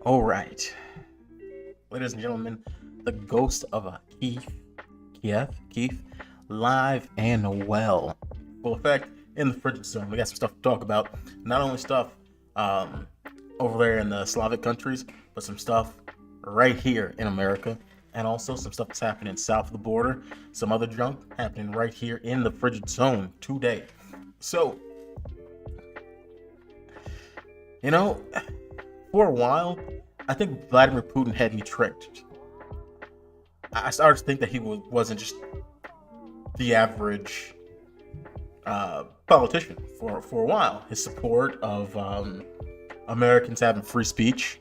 All right, ladies and gentlemen, the ghost of a Keith, live and well. Full effect in the Frigid Zone. We got some stuff to talk about. Not only stuff um, over there in the Slavic countries, but some stuff right here in America, and also some stuff that's happening south of the border. Some other junk happening right here in the Frigid Zone today. So, you know, for a while, I think Vladimir Putin had me tricked. I started to think that he wasn't just the average politician for a while. His support of Americans having free speech,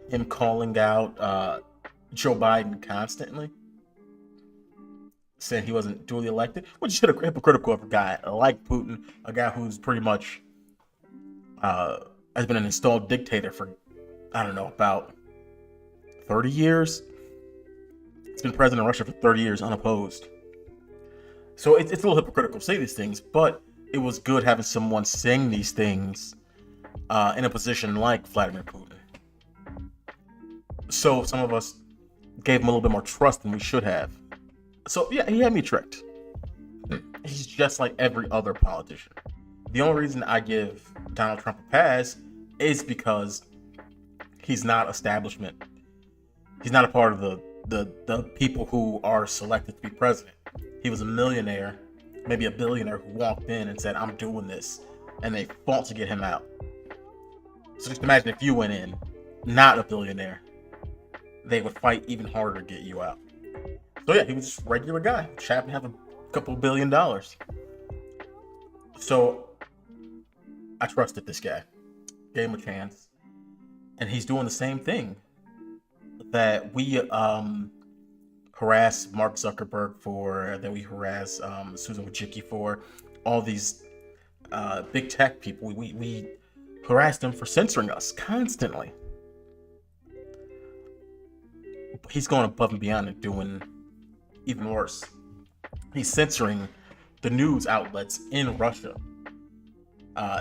him calling out Joe Biden constantly, saying he wasn't duly elected, which is hypocritical of a guy like Putin, a guy who's pretty much has been an installed dictator for, I don't know, about 30 years. He's been president of Russia for 30 years unopposed. So it's a little hypocritical to say these things, but it was good having someone saying these things in a position like Vladimir Putin. So some of us gave him a little bit more trust than we should have. So yeah, he had me tricked. He's just like every other politician. The only reason I give Donald Trump a pass is because he's not establishment. He's not a part of the people who are selected to be president. He was a millionaire, maybe a billionaire, who walked in and said, "I'm doing this," and they fought to get him out. So just imagine if you went in, not a billionaire, they would fight even harder to get you out. So yeah, he was just a regular guy, just happened to have a couple of $1 billion. So I trusted this guy, gave him a chance, and he's doing the same thing that we harass Mark Zuckerberg for, that we harass Susan Wojcicki for, all these big tech people. We harass them for censoring us constantly. But he's going above and beyond and doing even worse. He's censoring the news outlets in Russia.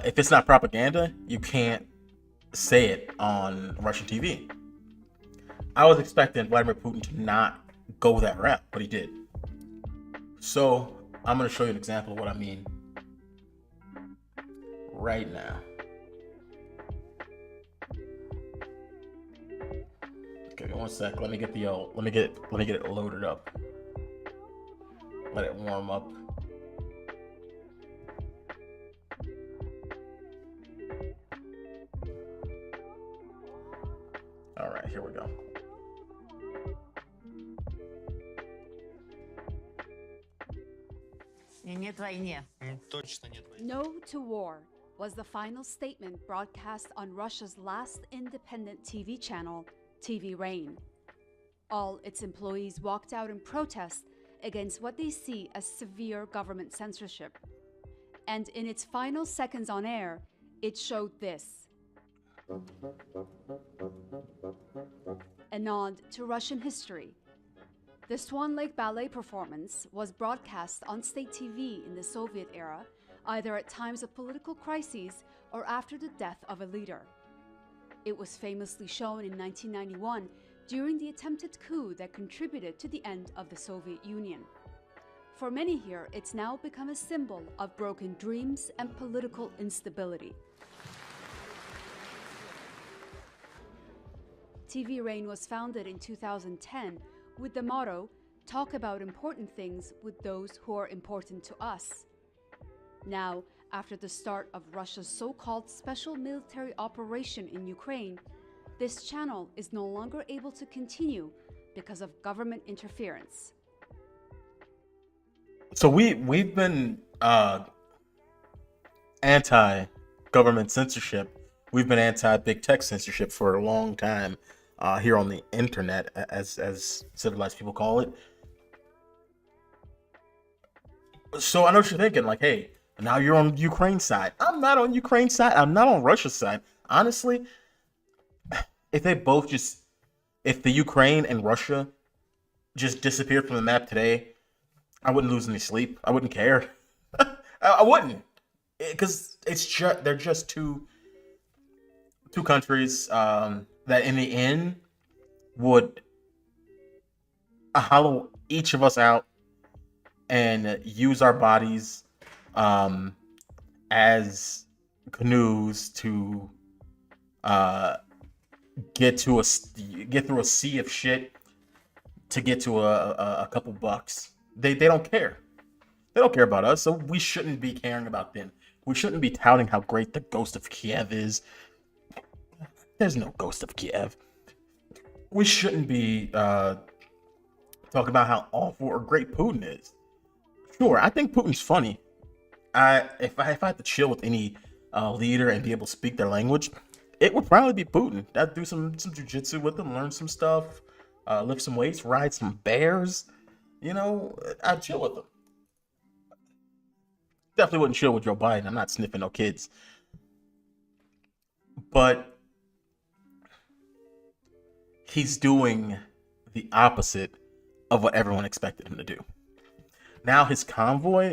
If it's not propaganda, you can't say it on Russian TV. I was expecting Vladimir Putin to not go that route, but he did. So I'm going to show you an example of what I mean right now. Okay, one sec. Let me get it loaded up. Let it warm up. All right, here we go. Нет войне. Точно нет войны. No to war was the final statement broadcast on Russia's last independent TV channel, TV Rain. All its employees walked out in protest against what they see as severe government censorship. And in its final seconds on air, it showed this. A nod to Russian history. The Swan Lake Ballet performance was broadcast on state TV in the Soviet era, either at times of political crises or after the death of a leader. It was famously shown in 1991 during the attempted coup that contributed to the end of the Soviet Union. For many here, it's now become a symbol of broken dreams and political instability. TV Rain was founded in 2010 with the motto, "Talk about important things with those who are important to us." Now, after the start of Russia's so-called special military operation in Ukraine, this channel is no longer able to continue because of government interference. So we've been anti-government censorship. We've been anti-big tech censorship for a long time here on the internet, as civilized people call it. So I know what you're thinking, like, hey, now you're on Ukraine's side. I'm not on Ukraine's side. I'm not on Russia's side. Honestly, if the Ukraine and Russia just disappeared from the map today, I wouldn't lose any sleep. I wouldn't care. I wouldn't, because they're just two countries that in the end would hollow each of us out and use our bodies um, as canoes to uh, get through a sea of shit to get to a couple bucks. They don't care. They don't care about us, so we shouldn't be caring about them. We shouldn't be touting how great the Ghost of Kiev is. There's no Ghost of Kiev. We shouldn't be talking about how awful or great Putin is. Sure, I think Putin's funny. If I had to chill with any leader and be able to speak their language, it would probably be Putin. I'd do some jujitsu with him, learn some stuff, lift some weights, ride some bears. You know, I'd chill with him. Definitely wouldn't chill with Joe Biden. I'm not sniffing no kids. But he's doing the opposite of what everyone expected him to do. Now his convoy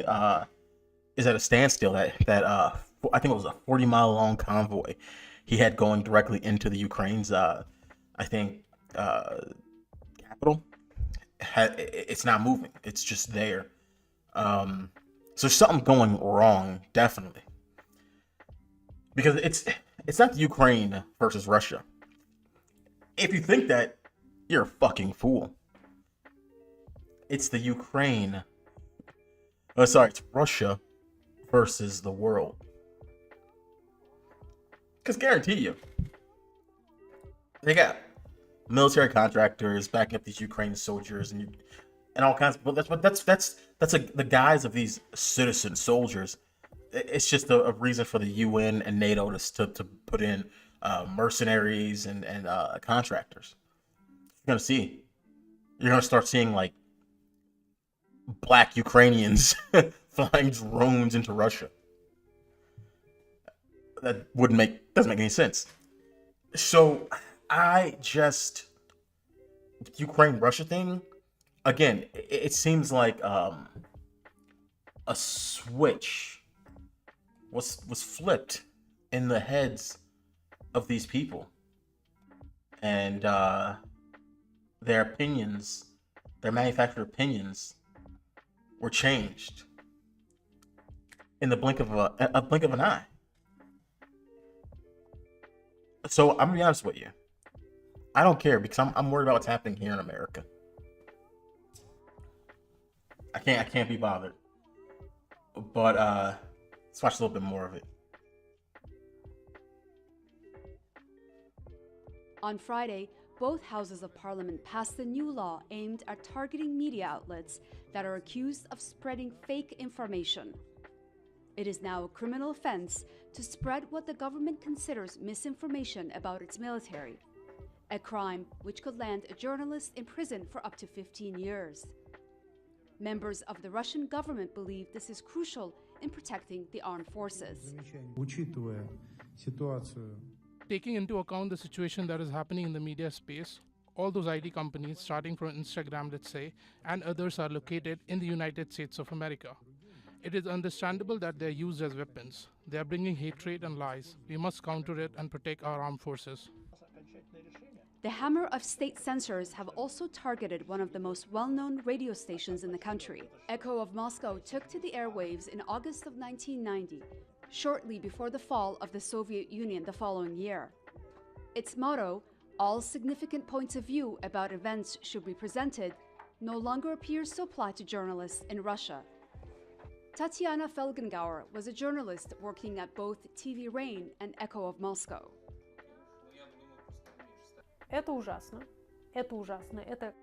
is at a standstill. That I think it was a 40-mile long convoy he had going directly into the Ukraine's capital. It's not moving. It's just there. So there's something going wrong, definitely, because it's not the Ukraine versus Russia. If you think that, you're a fucking fool. It's the Ukraine. It's Russia versus the world. Because guarantee you, they got military contractors backing up these Ukrainian soldiers and all kinds. But that's the guise of these citizen soldiers. It's just a reason for the UN and NATO to put in mercenaries and contractors. You're gonna start seeing like black Ukrainians flying drones into Russia. That doesn't make any sense. So Ukraine Russia thing, again, it seems like a switch was flipped in the heads of these people, and their opinions, their manufactured opinions, were changed in the blink of an eye. So I'm gonna be honest with you. I don't care because I'm worried about what's happening here in America. I can't be bothered. But let's watch a little bit more of it. On Friday, both houses of parliament passed a new law aimed at targeting media outlets that are accused of spreading fake information. It is now a criminal offense to spread what the government considers misinformation about its military, a crime which could land a journalist in prison for up to 15 years. Members of the Russian government believe this is crucial in protecting the armed forces. Taking into account the situation that is happening in the media space, all those IT companies, starting from Instagram, let's say, and others are located in the United States of America. It is understandable that they are used as weapons. They are bringing hatred and lies. We must counter it and protect our armed forces. The hammer of state censors have also targeted one of the most well-known radio stations in the country. Echo of Moscow took to the airwaves in August of 1990, shortly before the fall of the Soviet Union the following year. Its motto, "All significant points of view about events should be presented," no longer appears to apply to journalists in Russia. Tatiana Felgengauer was a journalist working at both TV Rain and Echo of Moscow. Это ужасно. Это ужасно. Это...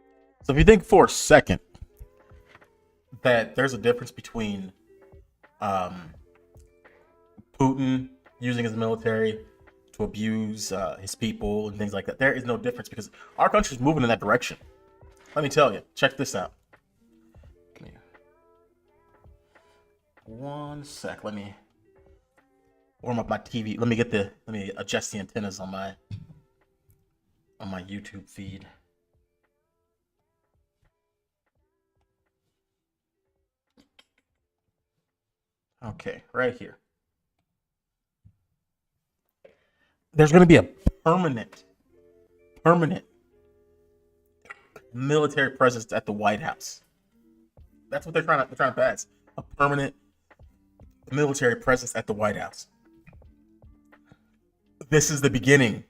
So if you think for a second that there's a difference between Putin using his military to abuse his people and things like that, there is no difference because our country's moving in that direction. Let me tell you. Check this out. Come here. One sec. Let me warm up my TV. Let me adjust the antennas on my YouTube feed. Okay, right here. There's going to be a permanent permanent military presence at the White House. That's what they're trying to pass. A permanent military presence at the White House. This is the beginning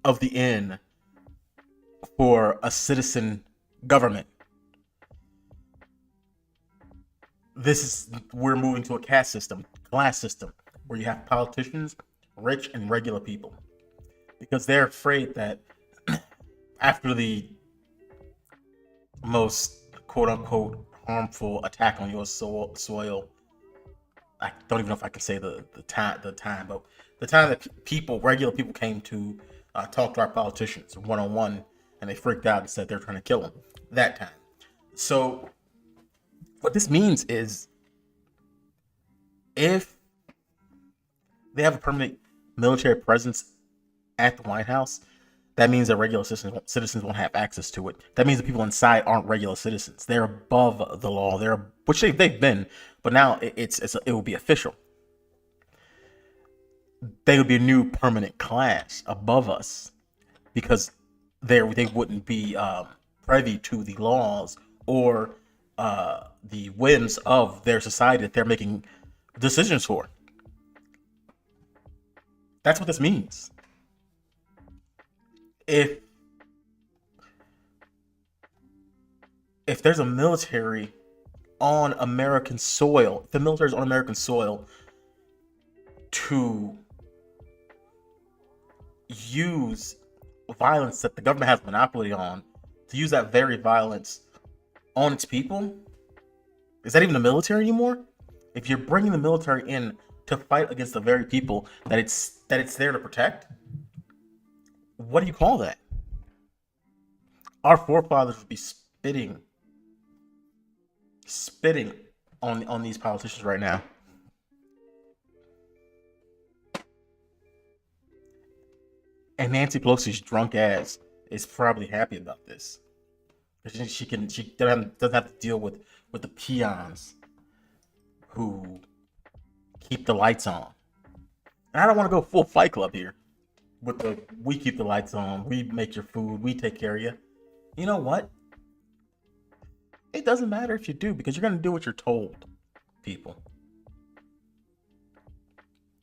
of the end for a citizen government. We're moving to a caste system, class system, where you have politicians, rich and regular people, because they're afraid that after the most quote unquote harmful attack on U.S. soil, I don't even know if I can say the time, but the time that regular people came to talk to our politicians one on one, and they freaked out and said they're trying to kill them. That time. So what this means is, if they have a permanent military presence at the White House, that means that regular citizens won't have access to it. That means the people inside aren't regular citizens. They're above the law. Which they've been, but now it will be official. They would be a new permanent class above us, because they wouldn't be privy to the laws or the whims of their society that they're making decisions for. That's what this means. If there's a military on American soil, if the military is on American soil to use violence that the government has monopoly on, to use that very violence on its people, is that even the military anymore? If you're bringing the military in to fight against the very people that it's there to protect, what do you call that? Our forefathers would be spitting on these politicians right now. And Nancy Pelosi's drunk ass is probably happy about this. She doesn't have to deal with the peons who keep the lights on. And I don't want to go full Fight Club here with we keep the lights on, we make your food, we take care of you. You know what? It doesn't matter if you do, because you're going to do what you're told, people.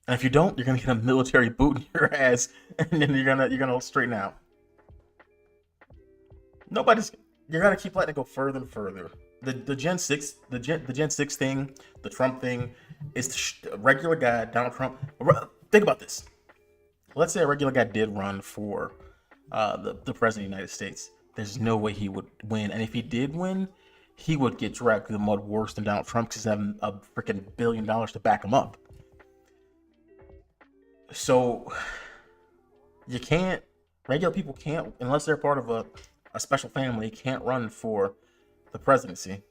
And if you don't, you're going to get a military boot in your ass, and then you're going to straighten out. You're going to keep letting it go further and further. The Gen 6 thing, the Trump thing, is the regular guy, Donald Trump. Think about this. Let's say a regular guy did run for the president of the United States. There's no way he would win. And if he did win, he would get dragged through the mud worse than Donald Trump, because he's having a freaking $1 billion to back him up. So regular people can't, unless they're part of a special family, can't run for the presidency.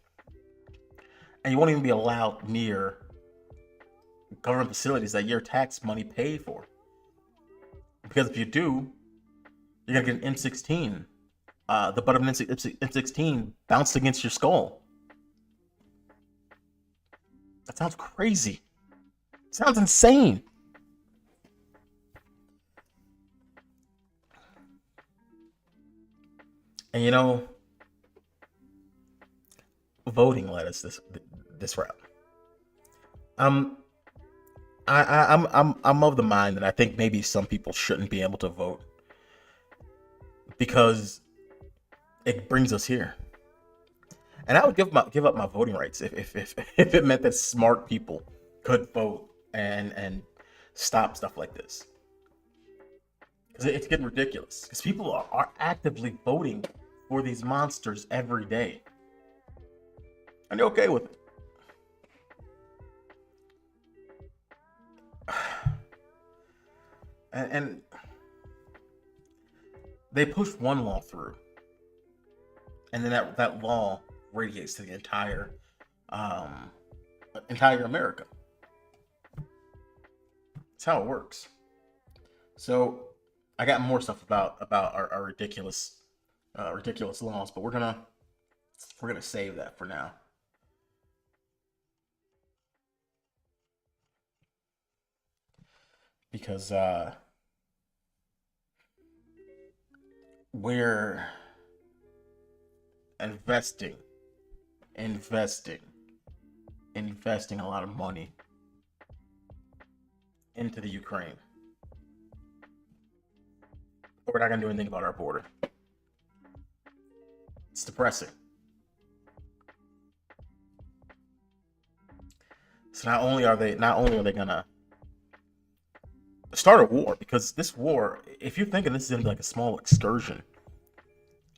And you won't even be allowed near government facilities that your tax money paid for. Because if you do, you're going to get an M16. The butt of an M16 bounced against your skull. That sounds crazy. It sounds insane. And you know, voting led us this route. I'm of the mind that I think maybe some people shouldn't be able to vote, because it brings us here. And I would give up my voting rights if it meant that smart people could vote and stop stuff like this. Because it's getting ridiculous. Because people are actively voting for these monsters every day, and they're okay with it. And they push one law through, and then that law radiates to the entire America. That's how it works. So I got more stuff about our ridiculous laws, but we're gonna save that for now. Because we're investing, investing, investing a lot of money into the Ukraine. But we're not gonna do anything about our border. It's depressing. So not only are they gonna start a war, because this war, if you're thinking this is gonna be like a small excursion,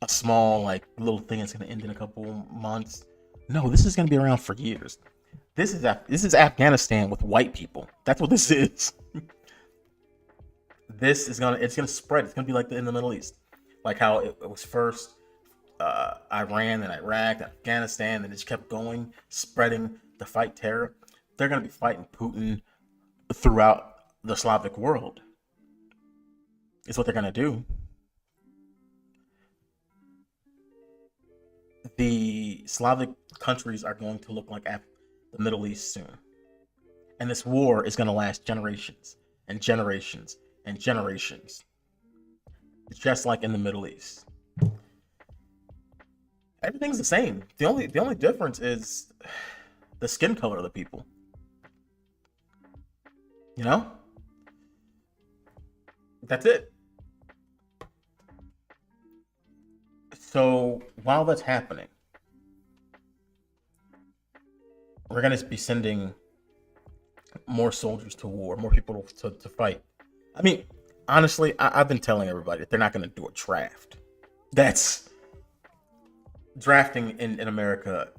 a small like little thing that's gonna end in a couple months, no, this is gonna be around for years. This is Afghanistan with white people. That's what this is. It's gonna spread. It's gonna be like in the Middle East, like how it was first Iran and Iraq, Afghanistan, and it just kept going, spreading to fight terror. They're gonna be fighting Putin throughout the Slavic world. Is what they're gonna do. The Slavic countries are going to look like the Middle East soon, and this war is gonna last generations and generations and generations, just like in the Middle East. Everything's the same. The only difference is the skin color of the people. You know? That's it. So while that's happening, we're going to be sending more soldiers to war, more people to fight. I mean, honestly, I've been telling everybody that they're not going to do a draft. That's drafting in America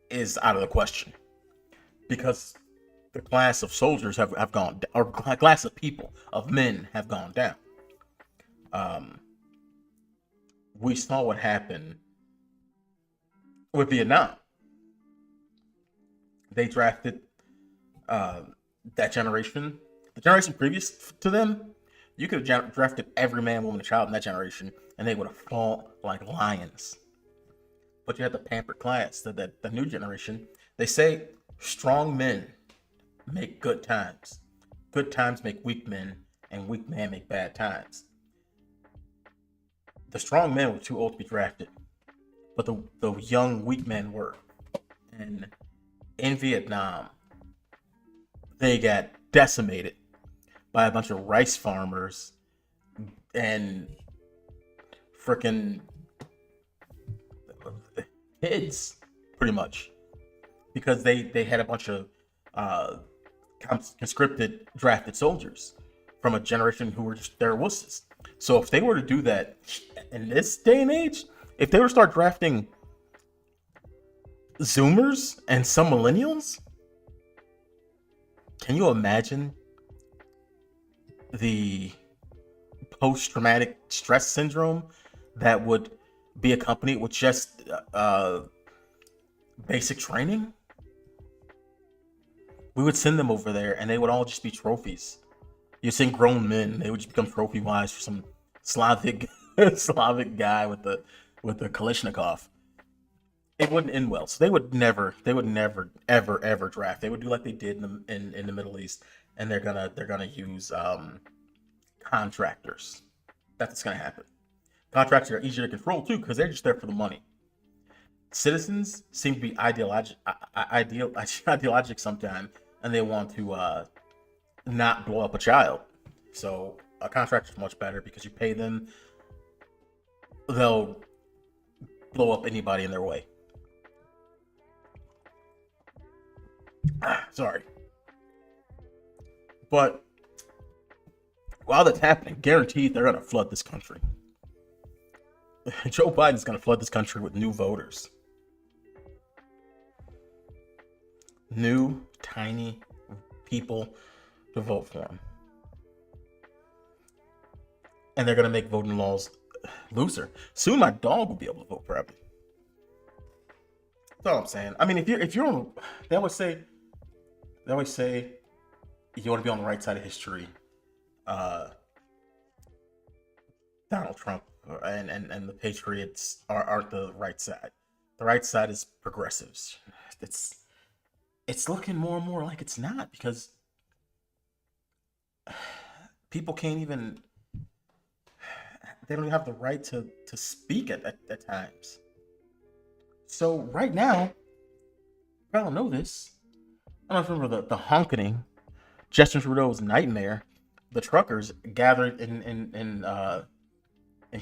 is out of the question, because the class of soldiers have gone, or class of people, of men have gone down. We saw what happened with Vietnam. They drafted that generation. The generation previous to them, you could have drafted every man, woman, and child in that generation, and they would have fought like lions. But you had the pampered class, the new generation. They say strong men make good times. Good times make weak men, and weak men make bad times. The strong men were too old to be drafted, but the young, weak men were. And in Vietnam, they got decimated by a bunch of rice farmers and freaking kids, pretty much, because they had a bunch of conscripted, drafted soldiers from a generation who were just their wusses. So if they were to do that in this day and age, if they were to start drafting Zoomers and some millennials, can you imagine the post-traumatic stress syndrome that would be accompanied with just basic training? We would send them over there, and they would all just be trophies. You send grown men; they would just become trophy wives for some Slavic guy with the Kalashnikov. It wouldn't end well. So they would never, ever draft. They would do like they did in the Middle East, and they're gonna use contractors. That's what's gonna happen. Contractors are easier to control too, because they're just there for the money. Citizens seem to be ideologic sometimes, and they want to not blow up a child. So a contractor is much better because you pay them, they'll blow up anybody in their way. Sorry. But while that's happening, guaranteed they're going to flood this country. Joe Biden's going to flood this country with new voters. New, tiny people to vote for him. And they're going to make voting laws looser. Soon my dog will be able to vote for him. That's all I'm saying. I mean, if you're on, they always say you want to be on the right side of history. Donald Trump and the Patriots aren't the right side. The right side is progressives. It's looking more and more like it's not, because people can't even. They don't have the right to speak at times. So right now, I don't know this. I don't remember the honking, Justin Trudeau's nightmare. The truckers gathered in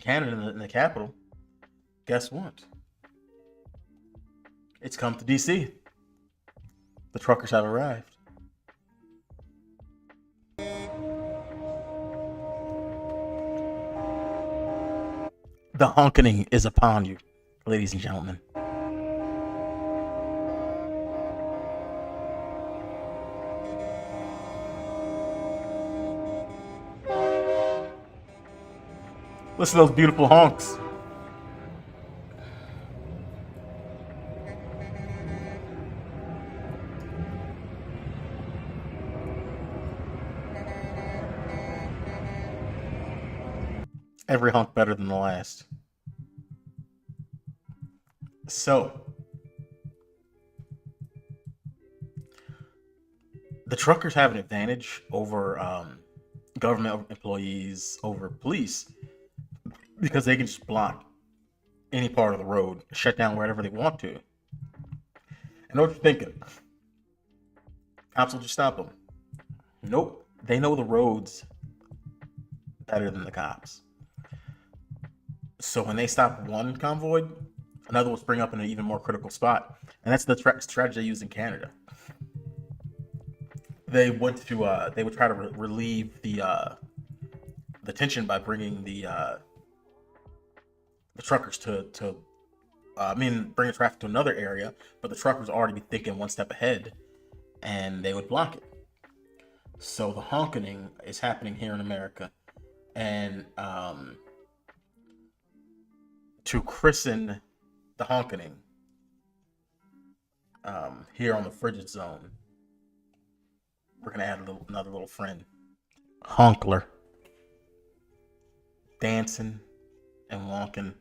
Canada in the capital. Guess what? It's come to DC. The truckers have arrived. The honking is upon you, ladies and gentlemen. Listen to those beautiful honks. Every honk better than the last. So, the truckers have an advantage over government employees, over police, because they can just block any part of the road, shut down wherever they want to. And what you're thinking? Cops will just stop them. Nope. They know the roads better than the cops. So when they stop one convoy, another will spring up in an even more critical spot. And that's the strategy they use in Canada. They would try to relieve the tension by bringing the truckers bringing traffic to another area, but the truckers already be thinking one step ahead, and they would block it. So the honking is happening here in America, and to christen the honking here on the Frigid Zone, we're gonna add another little friend, Honkler, dancing and walking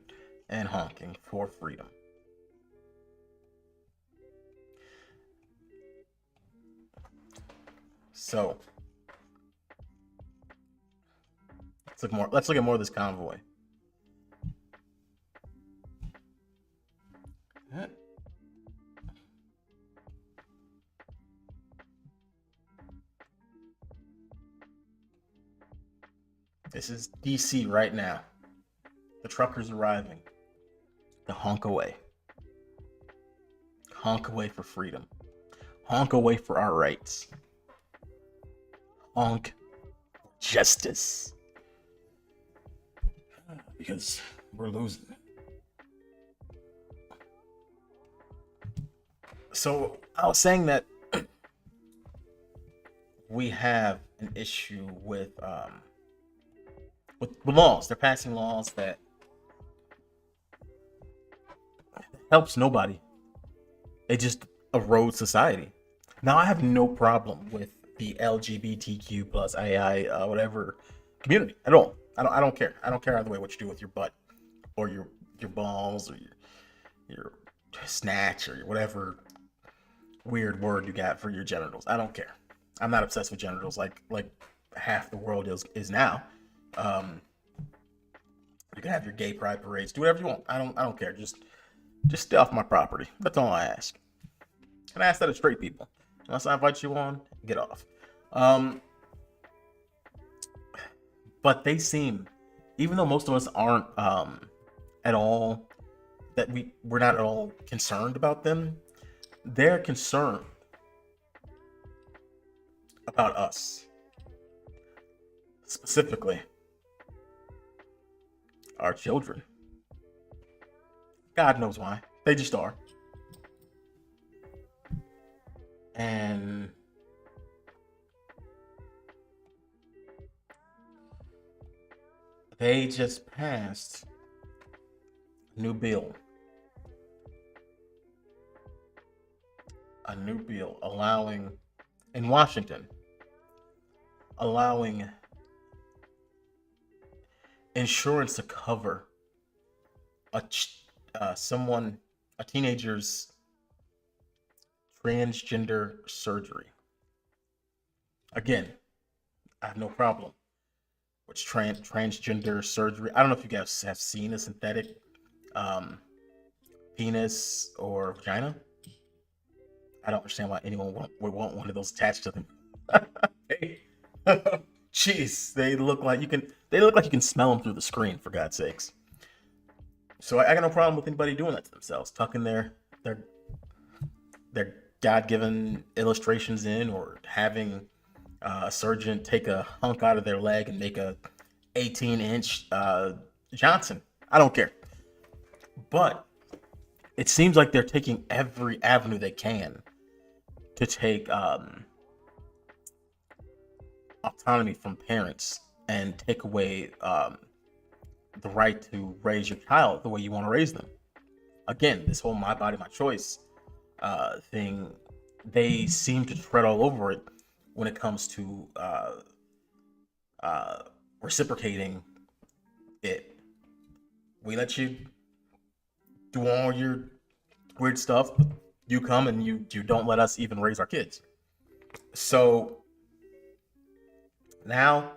and honking for freedom. So let's look at more of this convoy. This is DC right now. The truckers arriving. The honk away. Honk away for freedom. Honk away for our rights. Honk for justice. Because we're losing. So I was saying that we have an issue with laws. They're passing laws that helps nobody. It just erodes society. Now I have no problem with the LGBTQ plus AI whatever community at all. I don't care. I don't care either way what you do with your butt or your balls or your snatch or whatever weird word you got for your genitals. I don't care. I'm not obsessed with genitals like half the world is now. You can have your gay pride parades, do whatever you want. I don't care. Just stay off my property. That's all I ask. And I ask that of straight people. Unless I invite you on, get off. But they seem, even though most of us aren't at all, that we're not at all concerned about them, they're concerned about us. Specifically, our children. God knows why. They just are. And they just passed a new bill. A new bill allowing, in Washington, allowing insurance to cover a teenager's transgender surgery. Again, I have no problem which transgender surgery. I don't know if you guys have seen a synthetic um, penis or vagina. I don't understand why anyone would want one of those attached to them. They- Jeez, they look like you can. They look like you can smell them through the screen. For God's sakes. So I got no problem with anybody doing that to themselves, tucking their their God-given illustrations in, or having a surgeon take a hunk out of their leg and make a 18-inch Johnson. I don't care. But it seems like they're taking every avenue they can to take autonomy from parents and take away the right to raise your child the way you want to raise them. Again, this whole my body, my choice thing, they seem to tread all over it when it comes to reciprocating it. We let you do all your weird stuff, but you come and you don't let us even raise our kids. So now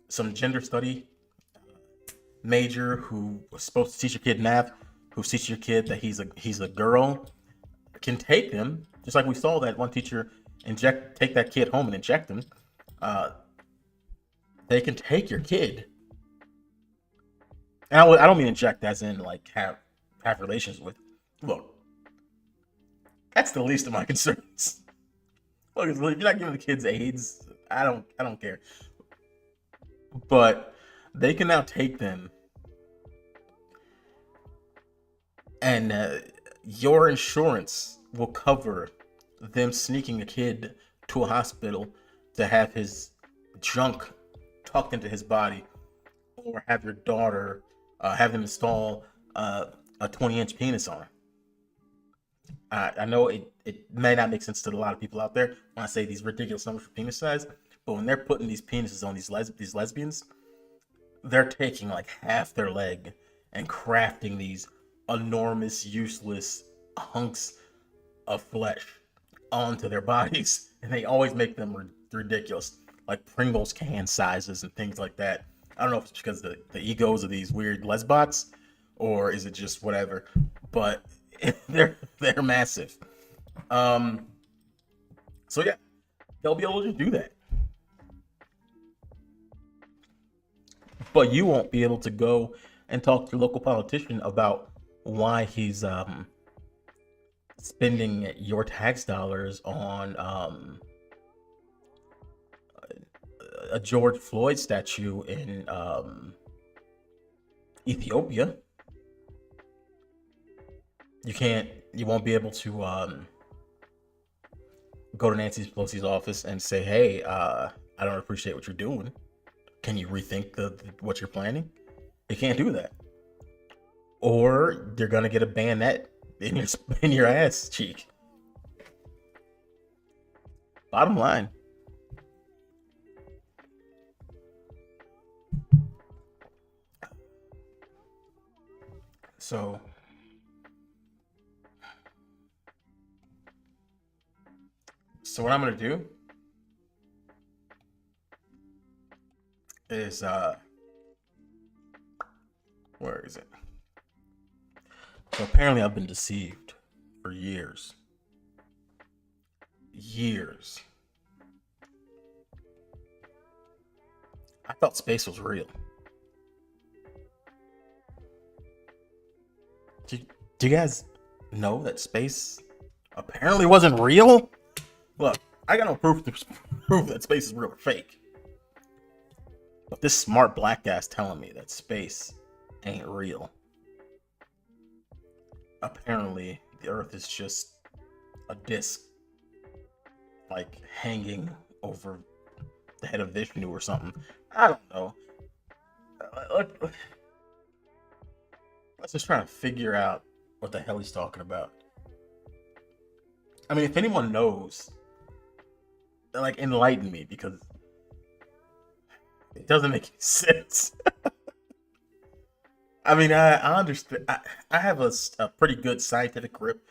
some gender study major who was supposed to teach your kid math, who teaches your kid that he's a girl, can take them, just like we saw that one teacher take that kid home and inject him. They can take your kid, and I don't mean inject as in like have relations with. Look, that's the least of my concerns. Look, if you're not giving the kids AIDS, I don't care. But they can now take them, and your insurance will cover them sneaking a kid to a hospital to have his junk tucked into his body, or have your daughter have them install a 20-inch penis on her. I know it may not make sense to a lot of people out there when I say these ridiculous numbers for penis size, but when they're putting these penises on these lesbians, they're taking like half their leg and crafting these enormous, useless hunks of flesh onto their bodies, and they always make them ridiculous, like Pringles can sizes and things like that. I don't know if it's because the egos of these weird lesbots, or is it just whatever, but they're massive. So yeah, they'll be able to do that, but you won't be able to go and talk to your local politician about why he's spending your tax dollars on a George Floyd statue in Ethiopia. You won't be able to go to Nancy Pelosi's office and say, hey, I don't appreciate what you're doing. Can you rethink what you're planning? You can't do that. Or you're gonna get a bayonet in your ass cheek. Bottom line. So what I'm gonna do is where is it? So apparently I've been deceived for years. Years. I thought space was real. Do you guys know that space apparently wasn't real? Look, I got no proof to prove that space is real or fake. But this smart black guy's telling me that space ain't real. Apparently, the Earth is just a disc, like hanging over the head of Vishnu or something. I don't know. Let's just try to figure out what the hell he's talking about. I mean, if anyone knows, like, enlighten me, because it doesn't make any sense. I mean, I understand. I have a pretty good scientific grip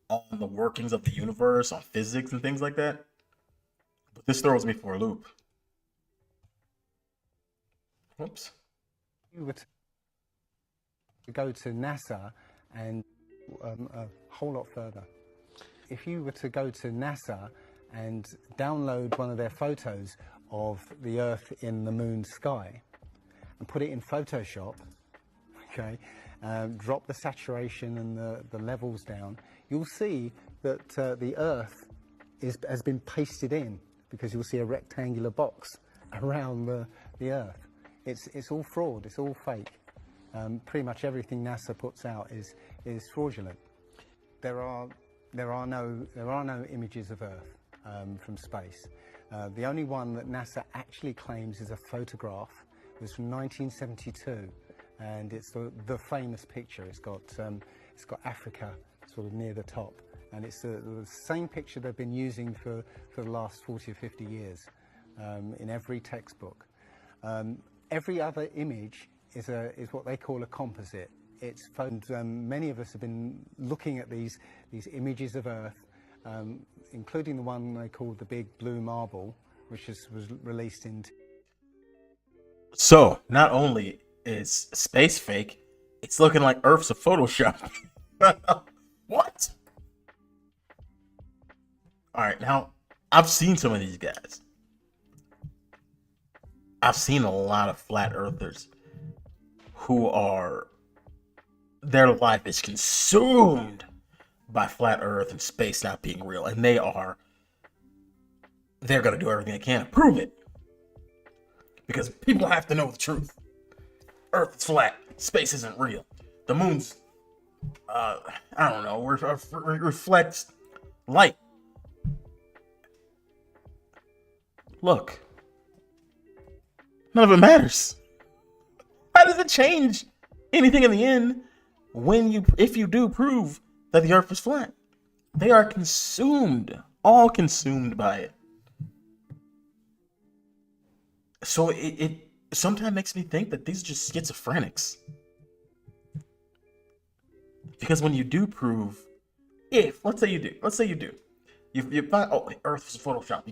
on the workings of the universe, on physics and things like that. But this throws me for a loop. Whoops. You were to go to NASA and a whole lot further. If you were to go to NASA and download one of their photos of the Earth in the moon's sky and put it in Photoshop, okay, drop the saturation and the levels down, you'll see that the Earth has been pasted in, because you'll see a rectangular box around the Earth. It's all fraud, it's all fake. Pretty much everything NASA puts out is fraudulent. There are no images of Earth from space. The only one that NASA actually claims is a photograph was from 1972, and it's the famous picture. It's got Africa sort of near the top, and it's the same picture they've been using for the last 40 or 50 years in every textbook. Every other image is what they call a composite. It's found, many of us have been looking at these images of Earth, including the one they called the Big Blue Marble, which was released in. So not only is space fake, it's looking like Earth's a Photoshop. What? All right, now I've seen some of these guys. I've seen a lot of flat earthers who are, their life is consumed by flat earth and space not being real, and they're going to do everything they can to prove it, because people have to know the truth. Earth is flat, space isn't real, the moon's I don't know, reflects light. Look, none of it matters. How does it change anything in the end if you do prove that the Earth is flat? They are all consumed by it. So it sometimes makes me think that these are just schizophrenics. Because when you do prove, let's say you do, you find, Earth is Photoshop.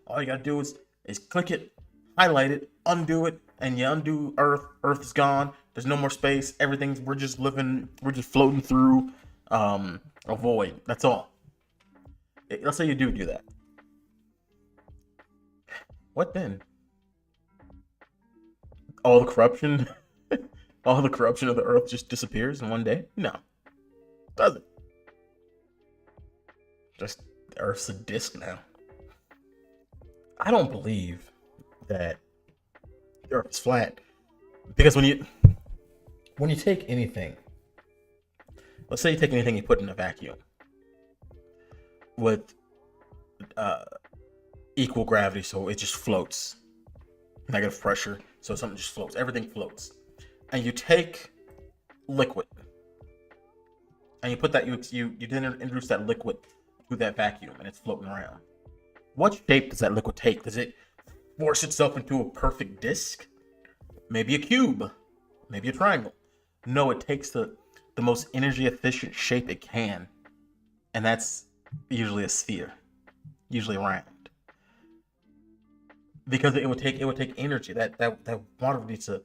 All you gotta do is click it, highlight it, undo it, and you undo Earth. Earth is gone. There's no more space. We're just floating through a void. That's all. Let's say you do that. What then? All the corruption of the Earth just disappears in one day? No, it doesn't. Just the Earth's a disk now. I don't believe that the Earth is flat, because when you take anything, let's say you take anything you put in a vacuum with equal gravity, so it just floats, negative pressure, so something just floats, everything floats, and you take liquid and you put that, you then introduce that liquid to that vacuum, and it's floating around. What shape does that liquid take? Does it force itself into a perfect disc? Maybe a cube, maybe a triangle. No, it takes the most energy efficient shape it can, and that's usually a sphere, usually round, because it would take energy. That water needs to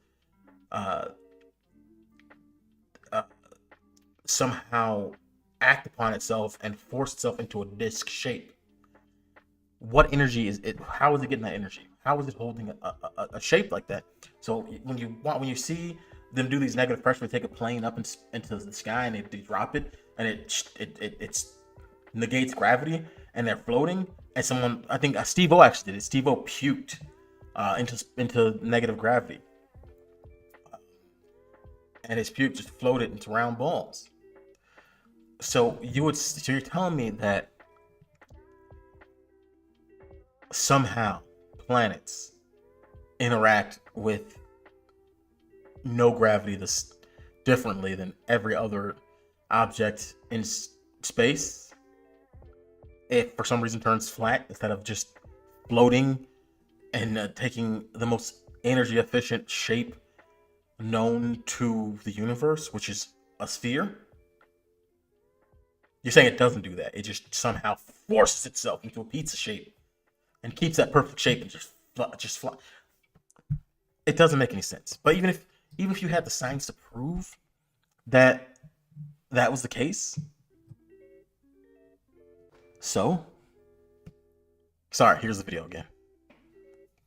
somehow act upon itself and force itself into a disc shape. What energy is it? How is it getting that energy? How is it holding a shape like that? So when you see them do these negative pressure, they take a plane up into the sky and they drop it, and it negates gravity, and they're floating. And someone, I think Steve O actually did it. Steve O puked into negative gravity, and his puke just floated into round balls. So you're telling me that somehow planets interact with no gravity this differently than every other object in space, if for some reason turns flat instead of just floating and taking the most energy efficient shape known to the universe, which is a sphere? You're saying it doesn't do that. It just somehow forces itself into a pizza shape and keeps that perfect shape and just fly. it doesn't make any sense. But even if you had the science to prove that that was the case, so sorry. Here's the video again.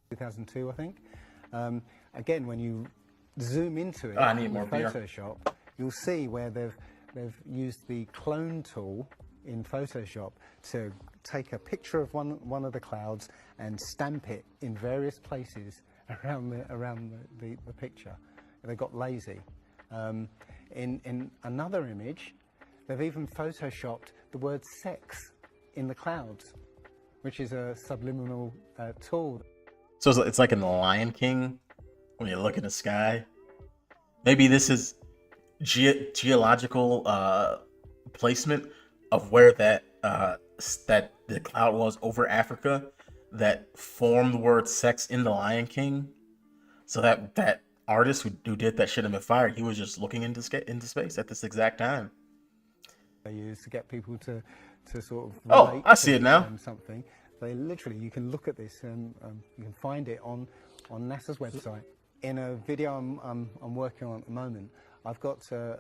2002, I think. Again, when you zoom into it I need with more beer. Photoshop, you'll see where they've used the clone tool in Photoshop to take a picture of one of the clouds and stamp it in various places around the picture. They got lazy. In another image, they've even photoshopped the word sex in the clouds, which is a subliminal tool. So it's like in The Lion King when you look in the sky. Maybe this is geological placement of where that the cloud was over Africa that formed the word sex in The Lion King. So that artist who did that shouldn't have been fired. He was just looking into space at this exact time. They use to get people to sort of Oh, I see it now. Something. They literally, you can look at this and you can find it on NASA's website. In a video I'm working on at the moment, I've got a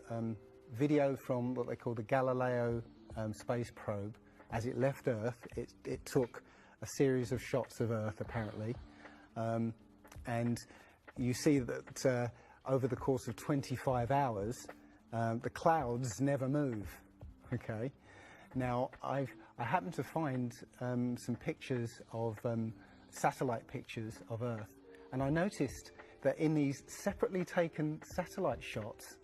video from what they call the Galileo space probe. As it left Earth, it took a series of shots of Earth apparently, and you see that over the course of 25 hours, the clouds never move. Okay. Now, I happened to find some pictures of satellite pictures of Earth, and I noticed that in these separately taken satellite shots,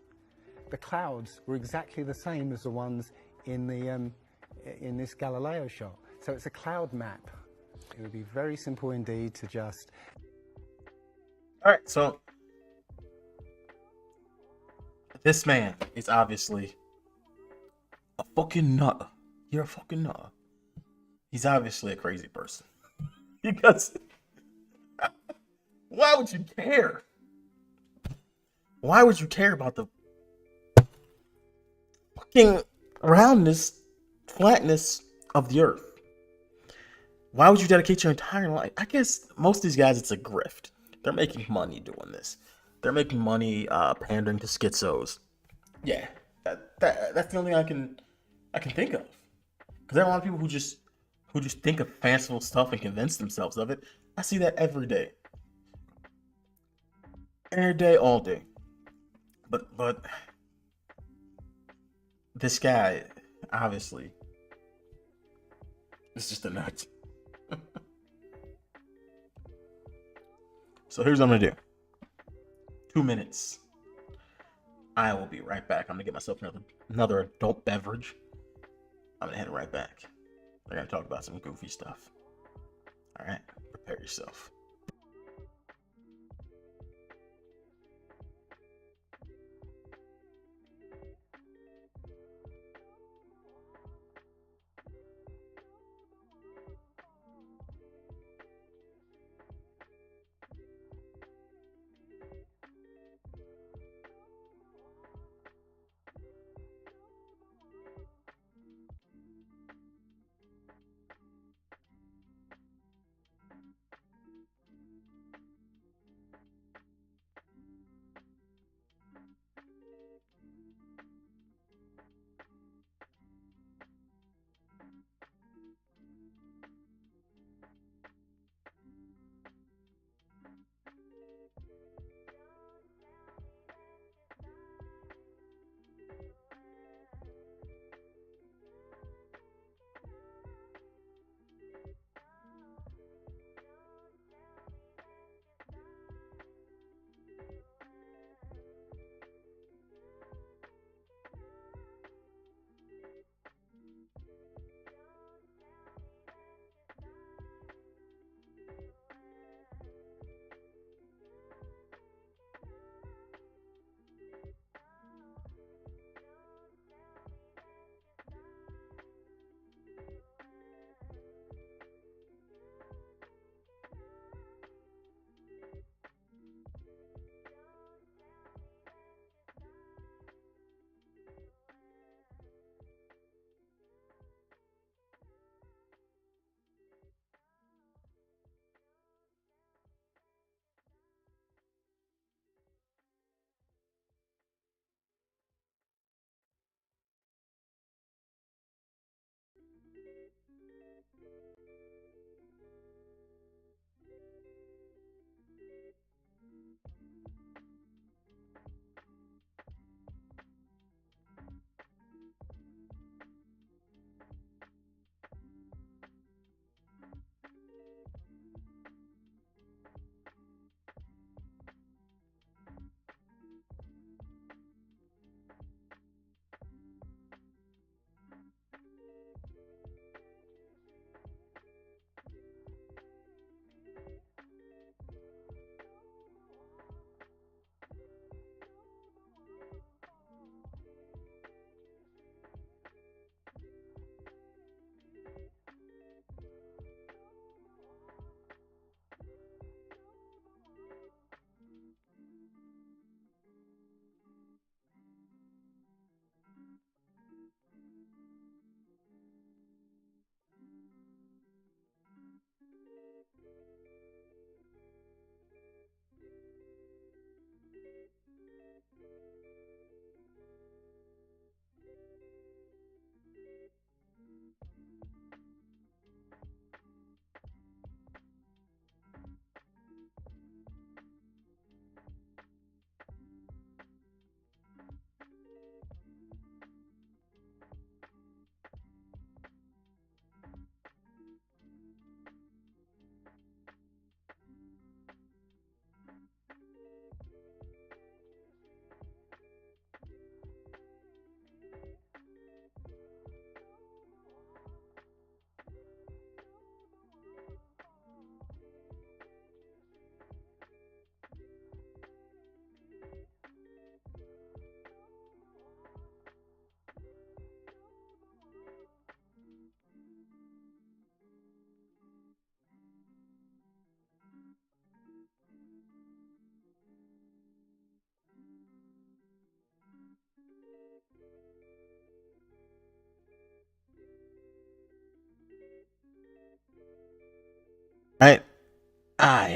the clouds were exactly the same as the ones in this Galileo shot. So it's a cloud map. It would be very simple indeed to just... All right, so this man is obviously a fucking nut. You're a fucking nut. He's obviously a crazy person. Because why would you care? Why would you care about the fucking roundness, flatness of the earth? Why would you dedicate your entire life? I guess most of these guys, it's a grift. They're making money doing this. They're making money pandering to schizos. Yeah, that's the only thing I can think of. Because there are a lot of people who just think of fanciful stuff and convince themselves of it. I see that every day. Every day, all day. But this guy, obviously, is just a nut. So here's what I'm gonna do. 2 minutes. I will be right back. I'm gonna get myself another adult beverage. I'm gonna head right back. We're gonna talk about some goofy stuff. All right, prepare yourself.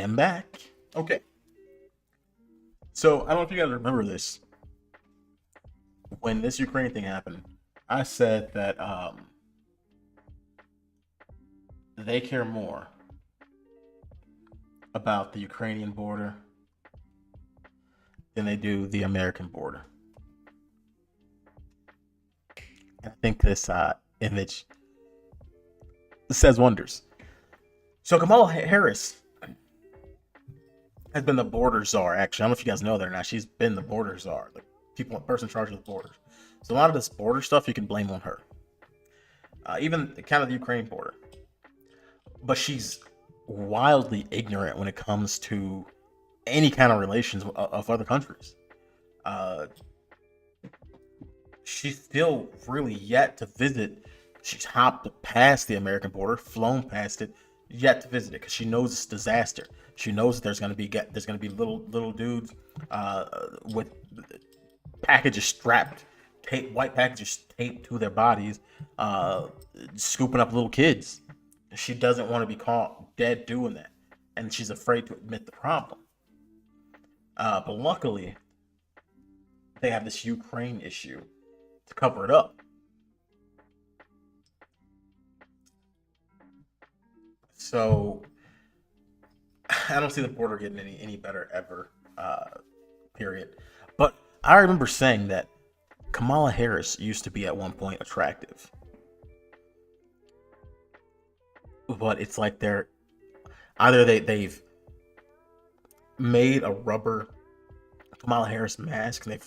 am back. Okay. So, I don't know if you guys remember this. When this Ukraine thing happened, I said that they care more about the Ukrainian border than they do the American border. I think this image says wonders. So Kamala Harris has been the border czar. Actually, I don't know if you guys know that or not. She's been the border czar, the person in charge of the borders. So a lot of this border stuff you can blame on her. Even kind of the Ukraine border. But she's wildly ignorant when it comes to any kind of relations of other countries. She's still really yet to visit. She's hopped past the American border, flown past it, yet to visit it because she knows it's disaster. She knows that there's gonna be little dudes with packages strapped, white packages taped to their bodies, scooping up little kids. She doesn't want to be caught dead doing that, and she's afraid to admit the problem. But luckily, they have this Ukraine issue to cover it up. So I don't see the border getting any better ever, period. But I remember saying that Kamala Harris used to be at one point attractive. But it's like they've made a rubber Kamala Harris mask and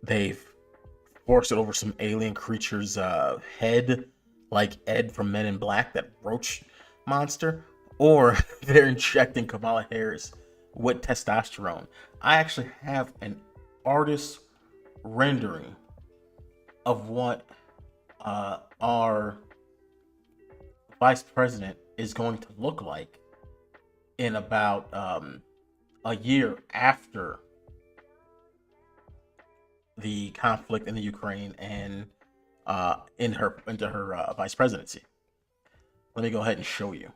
they've forced it over some alien creature's head, like Ed from Men in Black, that roach monster, or they're injecting Kamala Harris with testosterone. I actually have an artist rendering of what our vice president is going to look like in about a year after the conflict in the Ukraine and into her vice presidency. Let me go ahead and show you.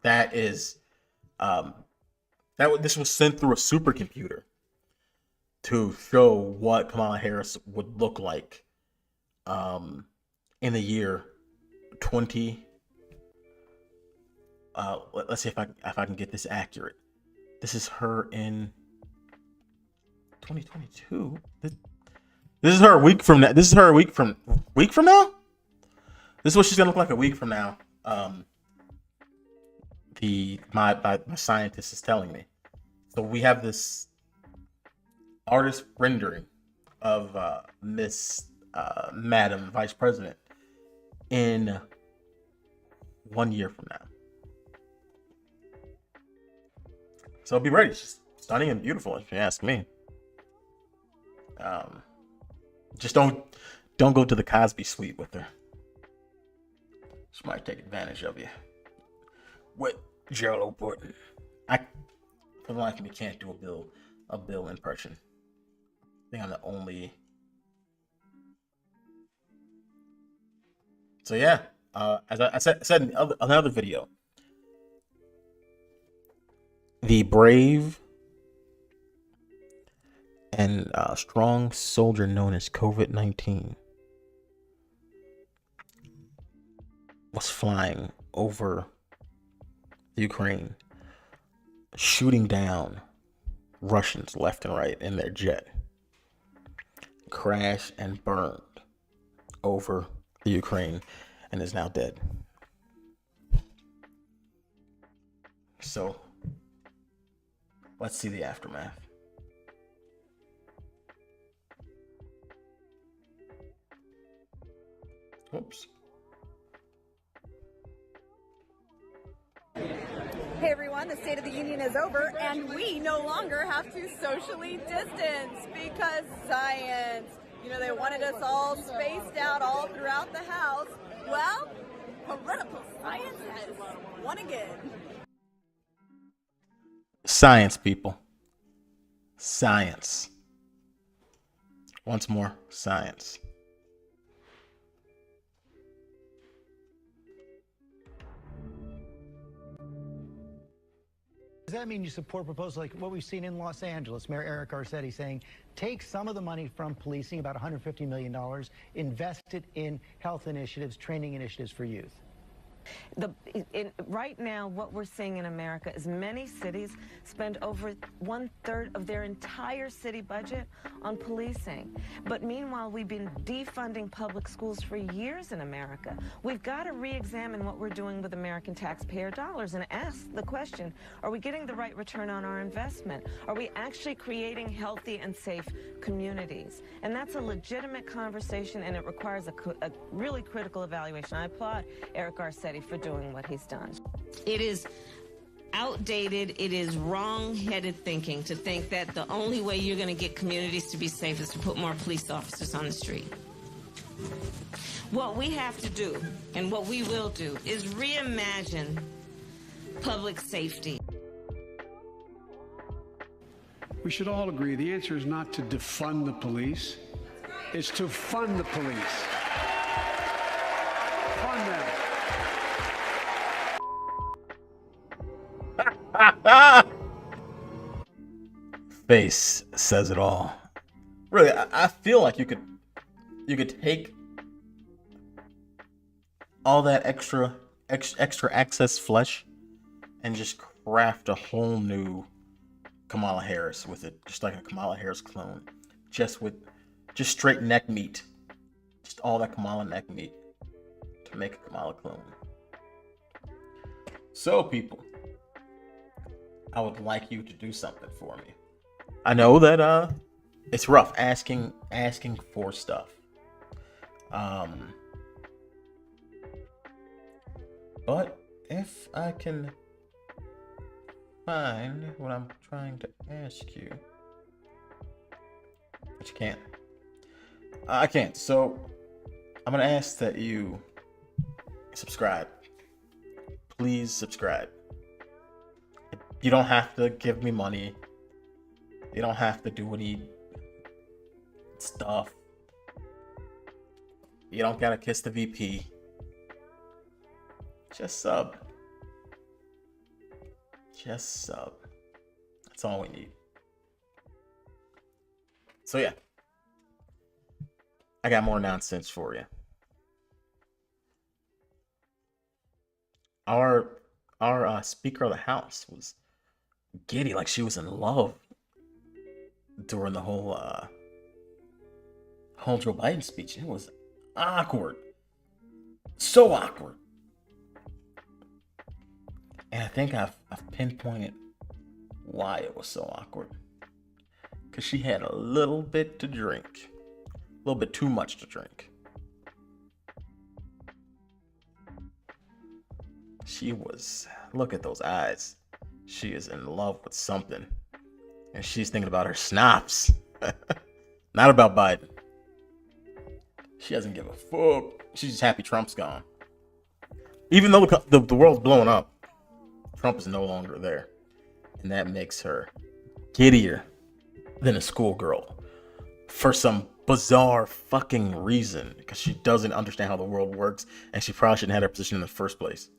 That is this was sent through a supercomputer to show what Kamala Harris would look like in the year 20. Let's see if I can get this accurate. This is her in 2022. This is her a week from now. This is her a week from now. This is what she's gonna look like a week from now. My scientist is telling me. So we have this artist rendering of Miss Madam Vice President in 1 year from now. So be ready. She's stunning and beautiful, if you ask me. Just don't go to the Cosby suite with her. She might take advantage of you. What Gerald O'Porton? For the life of me, can't do a Bill impression. I think I'm the only. So yeah, as I said in another video, the brave and strong soldier known as COVID-19 was flying over Ukraine, shooting down Russians left and right in their jet. Crashed and burned over the Ukraine and is now dead. So let's see the aftermath. Oops. Hey everyone, the State of the Union is over and we no longer have to socially distance because science. You know, they wanted us all spaced out all throughout the house. Well, heretical science has won again. Science, people. Science. Once more, science. Does that mean you support proposals like what we've seen in Los Angeles, Mayor Eric Garcetti saying, take some of the money from policing, about $150 million, invest it in health initiatives, training initiatives for youth? Right now, what we're seeing in America is many cities spend over 1/3 of their entire city budget on policing. But meanwhile, we've been defunding public schools for years in America. We've got to re-examine what we're doing with American taxpayer dollars and ask the question, are we getting the right return on our investment? Are we actually creating healthy and safe communities? And that's a legitimate conversation, and it requires a really critical evaluation. I applaud Eric Garcetti for doing what he's done. It is outdated, it is wrong-headed thinking to think that the only way you're going to get communities to be safe is to put more police officers on the street. What we have to do, and what we will do, is reimagine public safety. We should all agree the answer is not to defund the police, it's to fund the police. Fund them. Face says it all. Really, I feel like you could take all that extra access flesh and just craft a whole new Kamala Harris with it, just like a Kamala Harris clone, just straight neck meat, just all that Kamala neck meat to make a Kamala clone. So people, I would like you to do something for me. I know that it's rough asking for stuff. But if I can find what I'm trying to ask you, but you can't. I can't. So I'm gonna ask that you subscribe. Please subscribe. You don't have to give me money. You don't have to do any stuff. You don't gotta kiss the VP. Just sub. Just sub. That's all we need. So yeah. I got more nonsense for you. Our Speaker of the House was giddy, like she was in love during the whole Joe Biden speech. It was awkward. So awkward. And I think I've pinpointed why it was so awkward. Because she had a little bit to drink. A little bit too much to drink. She was, look at those eyes. She is in love with something. And she's thinking about her schnapps. Not about Biden. She doesn't give a fuck. She's just happy Trump's gone. Even though the world's blowing up, Trump is no longer there. And that makes her giddier than a schoolgirl. For some bizarre fucking reason. Because she doesn't understand how the world works. And she probably shouldn't have her position in the first place.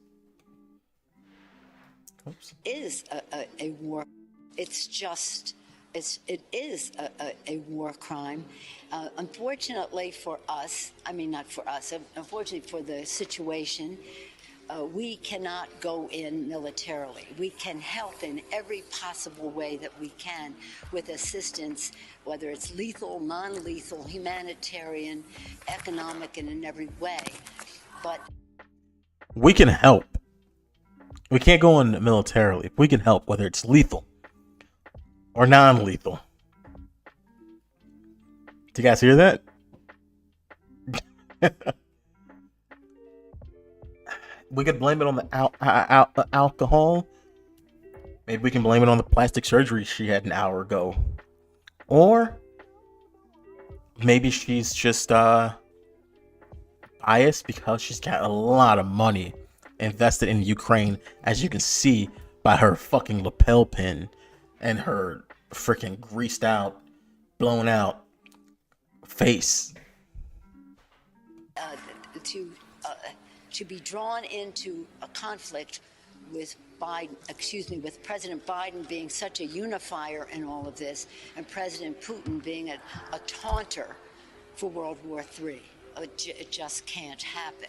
Oops. Is a war. It's just, it is a war crime. Unfortunately for us, I mean, not for us, unfortunately for the situation, we cannot go in militarily. We can help in every possible way that we can with assistance, whether it's lethal, non-lethal, humanitarian, economic, and in every way. But we can help. We can't go in militarily. We can help, whether it's lethal or non-lethal. Do you guys hear that? We could blame it on the alcohol. Maybe we can blame it on the plastic surgery she had an hour ago. Or maybe she's just biased because she's got a lot of money invested in Ukraine, as you can see by her fucking lapel pin and her freaking greased out, blown out face. To be drawn into a conflict with President Biden being such a unifier in all of this, and President Putin being a taunter for World War III. It just can't happen.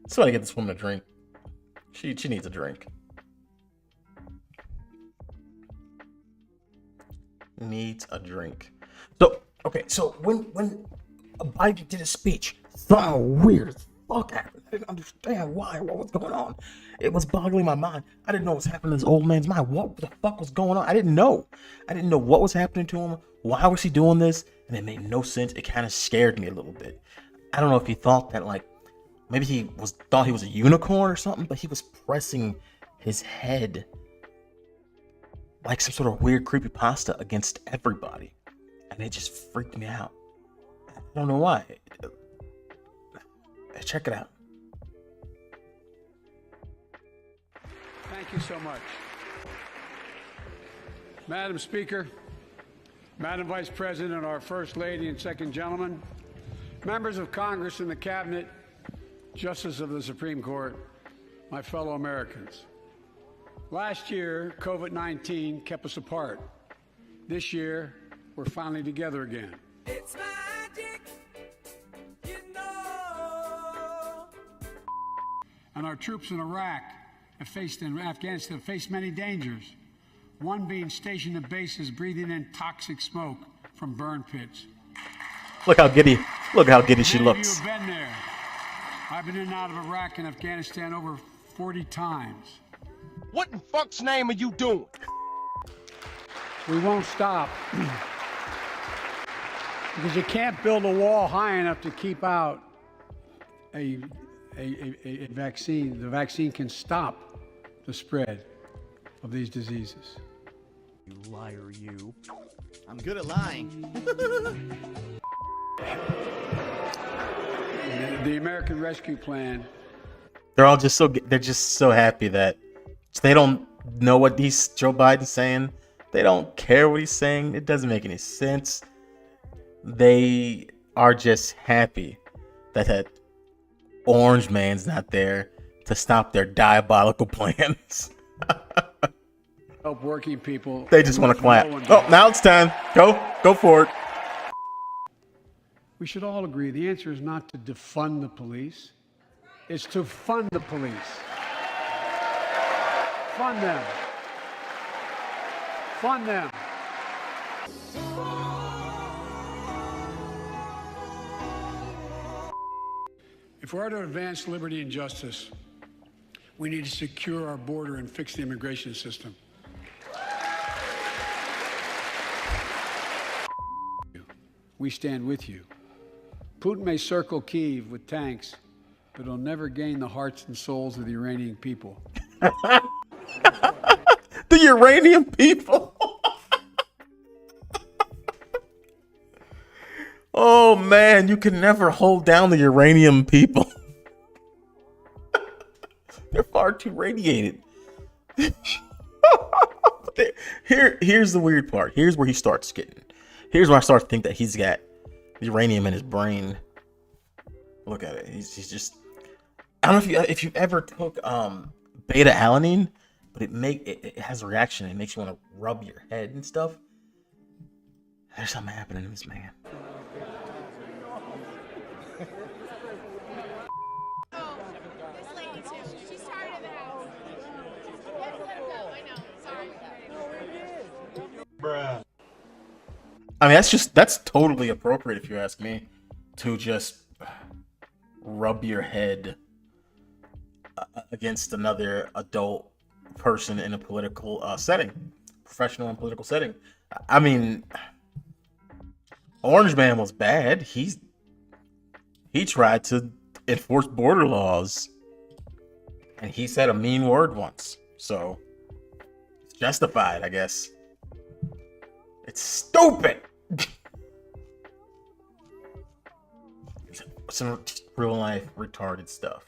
Somebody get this woman a drink. She needs a drink. Needs a drink. So okay, so when Biden did his speech, something weird as fuck happened. I didn't understand why, what was going on. It was boggling my mind. I didn't know what was happening in this old man's mind. What the fuck was going on? I didn't know what was happening to him. Why was he doing this? And it made no sense. It kind of scared me a little bit. I don't know if he thought that, like, maybe thought he was a unicorn or something, but he was pressing his head like some sort of weird creepypasta against everybody. And it just freaked me out. I don't know why. Check it out. Thank you so much. Madam Speaker, Madam Vice President, our First Lady and Second Gentleman, members of Congress and the Cabinet, Justices of the Supreme Court, my fellow Americans. Last year, COVID-19 kept us apart. This year, we're finally together again. It's magic, you know. And our troops in Iraq and Afghanistan have faced many dangers. One being stationed at bases breathing in toxic smoke from burn pits. Look how giddy she Many looks. of you have been there. I've been in and out of Iraq and Afghanistan over 40 times. What in fuck's name are you doing? We won't stop. Because you can't build a wall high enough to keep out a vaccine. The vaccine can stop the spread of these diseases. You liar, you. I'm good at lying. The American Rescue Plan. They're just so happy that they don't know what Joe Biden's saying. They don't care what he's saying. It doesn't make any sense. They are just happy that orange man's not there to stop their diabolical plans. Help working people. They just want to clap. Oh, now it's time. Go for it. We should all agree the answer is not to defund the police. It's to fund the police. Fund them. Fund them. If we're to advance liberty and justice, we need to secure our border and fix the immigration system. We stand with you. Putin may circle Kyiv with tanks, but he'll never gain the hearts and souls of the Iranian people. The Iranian people. Oh man, you can never hold down the uranium people. They're far too radiated. Here's the weird part. Here's where he starts getting. Here's where I start to think that he's got uranium in his brain. Look at it. He's just. I don't know if you ever took beta alanine, but it has a reaction. It makes you want to rub your head and stuff. There's something happening to this man. Bruh. I mean, that's totally appropriate if you ask me, to just rub your head against another adult person in a political setting, professional and political setting. I mean, Orange Man was bad. He tried to enforce border laws, and he said a mean word once, so it's justified, I guess. It's stupid. Some real life retarded stuff.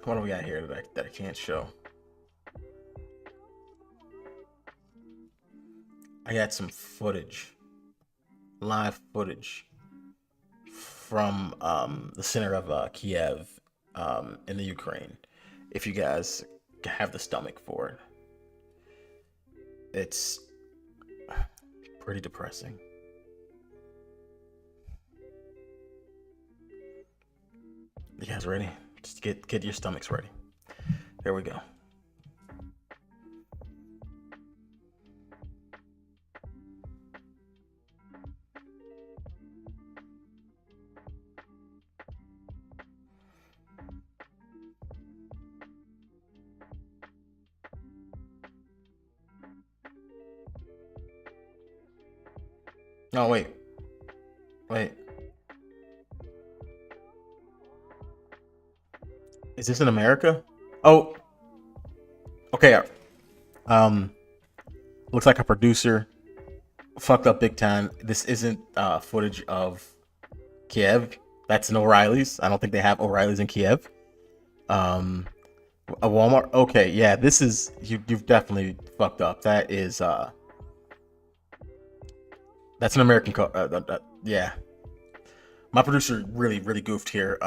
What do we got here that I can't show? I got some footage, live footage from the center of Kiev in the Ukraine. If you guys have the stomach for it, it's pretty depressing. You guys ready? Just get your stomachs ready. Here we go. Oh, wait. Is this in America? Oh, okay. Looks like a producer fucked up big time. This isn't footage of Kiev. That's an O'Reilly's. I don't think they have O'Reilly's in Kiev. A Walmart. Okay, yeah. This is you've definitely fucked up. That's an American. Yeah. My producer really goofed here.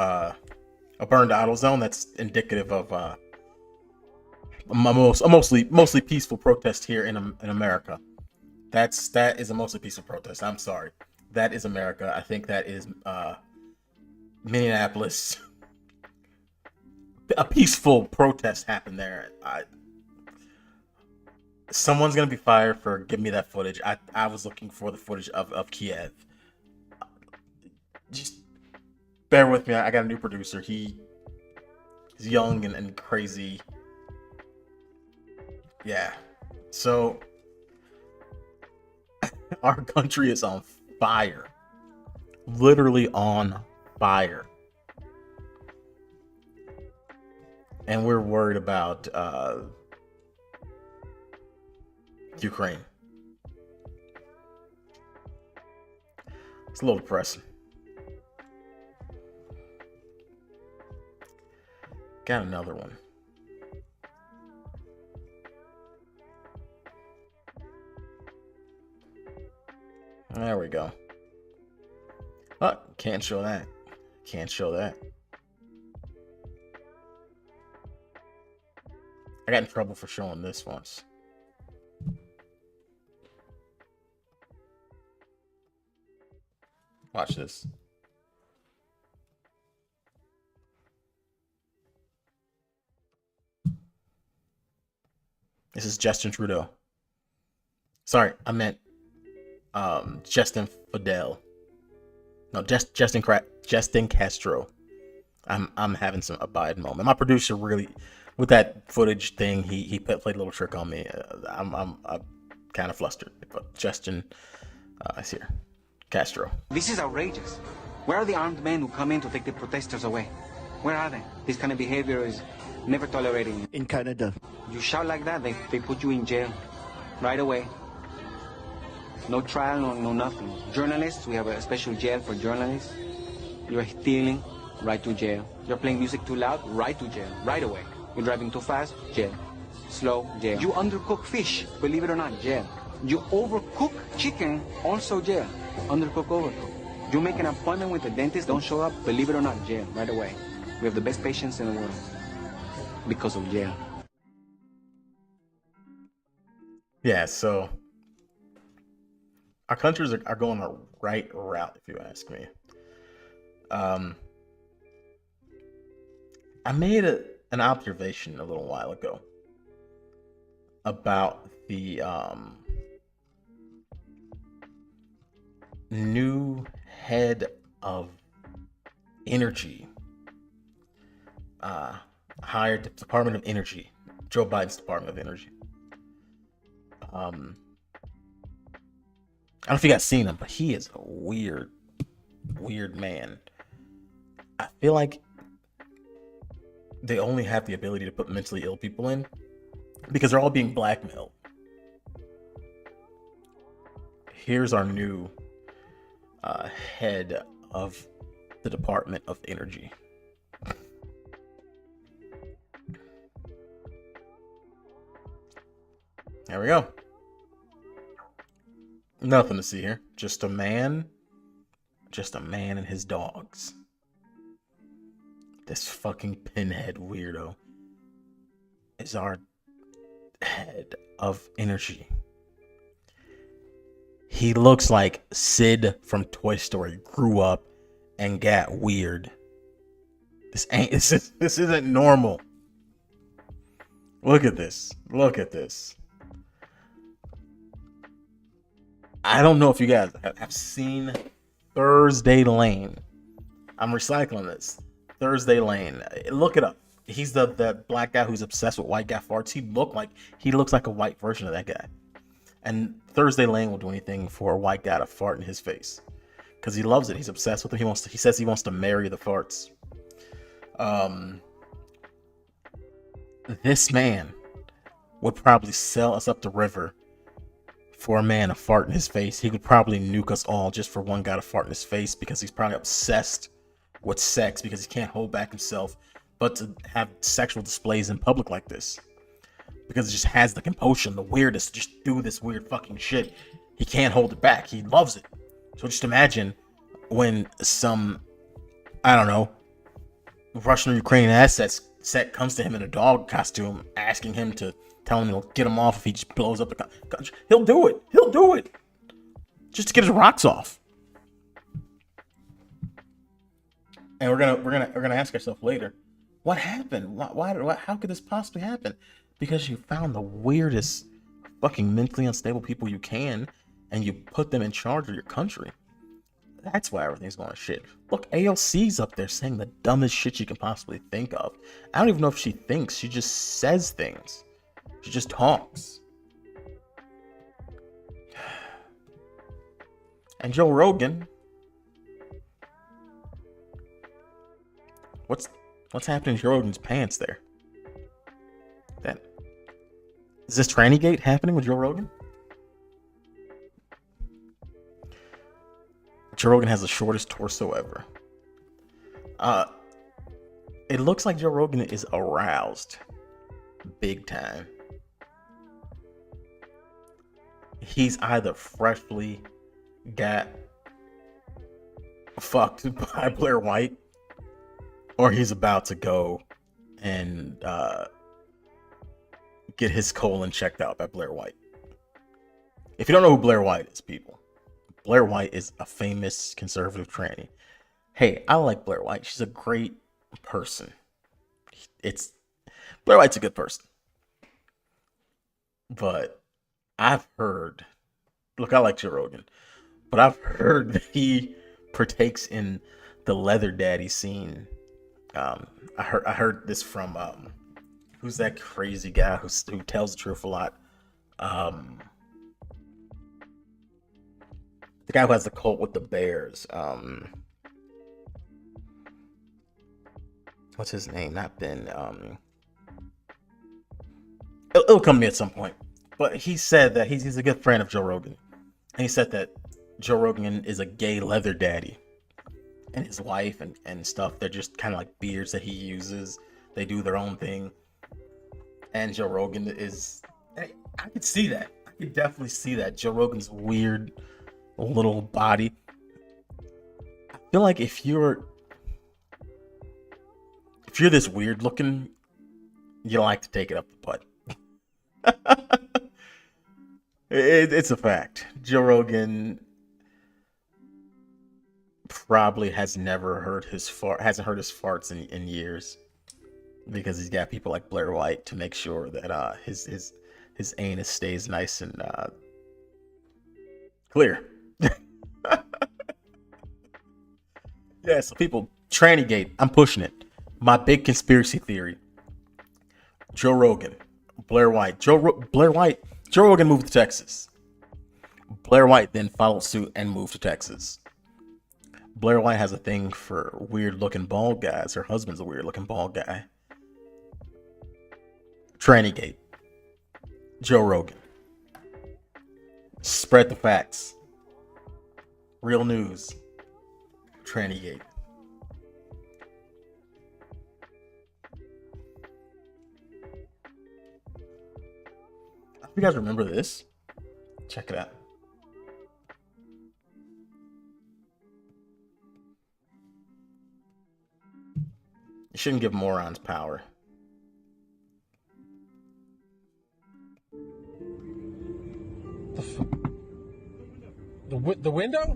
A burned auto zone. That's indicative of a mostly peaceful protest here in America. That is a mostly peaceful protest. I'm sorry. That is America. I think that is Minneapolis. A peaceful protest happened there. Someone's gonna be fired for giving me that footage. I was looking for the footage of Kiev. Just bear with me. I got a new producer. He's young and crazy. Yeah. So our country is on fire. Literally on fire. And we're worried about Ukraine. It's a little depressing. Got another one. There we go. Oh, can't show that. Can't show that. I got in trouble for showing this once. Watch this. This is Justin Trudeau. Sorry, I meant Justin Fidel. No, Justin Castro. I'm having a Biden moment. My producer really, with that footage thing, he played a little trick on me. I'm kind of flustered. But Justin is here. Castro. This is outrageous. Where are the armed men who come in to take the protesters away? Where are they? This kind of behavior is never tolerated. In Canada. You shout like that, they put you in jail right away. No trial, no nothing. Journalists, we have a special jail for journalists. You're stealing, right to jail. You're playing music too loud, right to jail, right away. You're driving too fast, jail. Slow, jail. You undercook fish, believe it or not, jail. You overcook chicken, also jail. Undercook, overcook. You make an appointment with the dentist, don't show up, believe it or not, jail, right away. We have the best patients in the world because of jail. Yeah, so our countries are going the right route, if you ask me. I made an observation a little while ago about the new head of energy, hired Department of Energy, Joe Biden's Department of Energy. I don't know if you guys seen him, but he is a weird man. I feel like they only have the ability to put mentally ill people in because they're all being blackmailed. Here's our new head of the Department of Energy. There we go. Nothing to see here. Just a man and his dogs. This fucking pinhead weirdo is our head of energy. He looks like Sid from Toy Story grew up and got weird. This isn't normal. Look at this. Look at this. I don't know if you guys have seen Thursday Lane. I'm recycling this. Thursday Lane. Look it up. He's the black guy who's obsessed with white guy farts. He looks like a white version of that guy. And Thursday Lane will do anything for a white guy to fart in his face because he loves it. He's obsessed with it. He says he wants to marry the farts. This man would probably sell us up the river for a man to fart in his face. He could probably nuke us all just for one guy to fart in his face because he's probably obsessed with sex because he can't hold back himself but to have sexual displays in public like this. Because it just has the compulsion, the weirdness to just do this weird fucking shit. He can't hold it back. He loves it. So just imagine when some, I don't know, Russian or Ukrainian set comes to him in a dog costume, asking him to tell him he'll get him off if he just blows up the country. He'll do it. He'll do it. Just to get his rocks off. And we're gonna ask ourselves later, what happened? Why how could this possibly happen? Because you found the weirdest fucking mentally unstable people you can and you put them in charge of your country. That's why everything's going to shit. Look, AOC's up there saying the dumbest shit you can possibly think of. I don't even know if she thinks. She just says things. She just talks. And Joe Rogan. What's happening to Joe Rogan's pants there? Is this tranny gate happening with Joe Rogan? Joe Rogan has the shortest torso ever. It looks like Joe Rogan is aroused. Big time. He's either freshly got fucked by Blair White, or he's about to go and get his colon checked out by Blair White. If you don't know who Blair White is, people, Blair White is a famous conservative tranny. Hey, I like Blair White. She's a great person. Blair White's a good person. But I've heard, look, I like Joe Rogan, but I've heard that he partakes in the leather daddy scene. I heard this from who's that crazy guy who tells the truth a lot? The guy who has the cult with the bears. What's his name? Not Ben. It'll come to me at some point. But he said that he's a good friend of Joe Rogan. And he said that Joe Rogan is a gay leather daddy. And his wife and stuff, they're just kind of like beards that he uses. They do their own thing. And Joe Rogan is... I could see that. I could definitely see that. Joe Rogan's weird little body. I feel like if you're this weird looking, you like to take it up the butt. It's a fact. Joe Rogan probably hasn't heard his farts in years, because he's got people like Blair White to make sure that his anus stays nice and clear. Yeah, so people, Tranny-gate, I'm pushing it. My big conspiracy theory: Joe Rogan, Blair White, Joe Rogan moved to Texas. Blair White then followed suit and moved to Texas. Blair White has a thing for weird-looking bald guys. Her husband's a weird-looking bald guy. Tranny-gate. Joe Rogan. Spread the facts. Real news. Tranny-gate. You guys remember this? Check it out. You shouldn't give morons power. The window?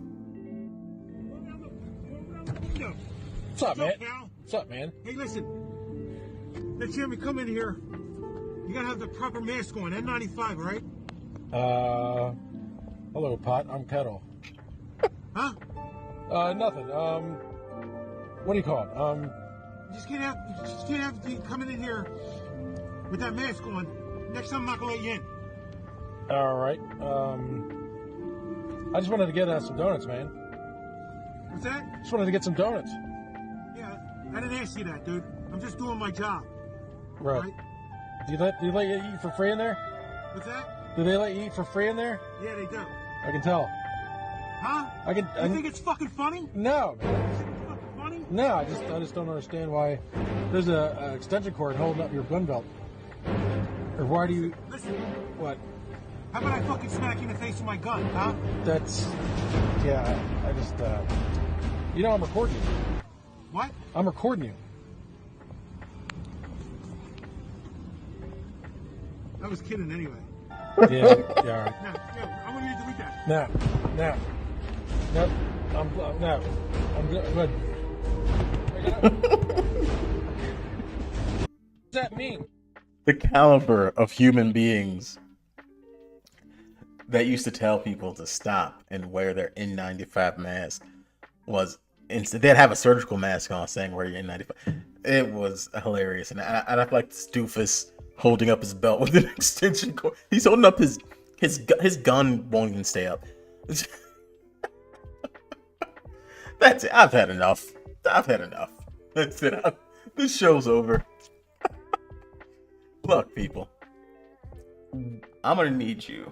What's up, man? What's up, man? Hey, listen. Next time you come in here, you gotta have the proper mask on. N95, right? Hello, Pot. I'm Kettle. Huh? Nothing. What do you call it? You just can't have you coming in here with that mask on. Next time I'm not gonna let you in. All right. I just wanted to get some donuts, man. What's that? Just wanted to get some donuts. Yeah, I didn't ask you that, dude. I'm just doing my job. Right. Do you let you eat for free in there? What's that? Do they let you eat for free in there? Yeah, they do. I can tell. Huh? I think it's fucking funny? No. You think it's fucking funny? No, I just don't understand why there's a extension cord holding up your gun belt. Or why do you? Listen. What? How about I fucking smack you in the face with my gun, huh? That's. Yeah. I just. You know, I'm recording you. What? I'm recording you. I was kidding anyway. Yeah. All right. No, I want you to delete that. No. I'm good. What does that mean? The caliber of human beings that used to tell people to stop and wear their N95 mask was instant. They'd have a surgical mask on saying wear your N95. It was hilarious. And I feel like this doofus holding up his belt with an extension cord. He's holding up his gun won't even stay up. That's it. I've had enough. That's it. This show's over. Look, people. I'm gonna need you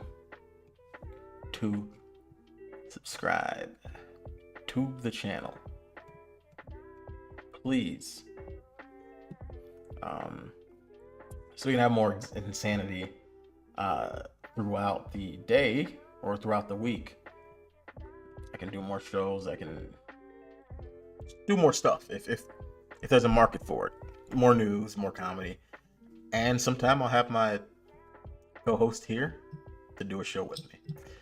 to subscribe to the channel. Please. So we can have more insanity throughout the day or throughout the week. I can do more shows. I can do more stuff if there's a market for it. More news, more comedy. And sometime I'll have my co-host here to do a show with me.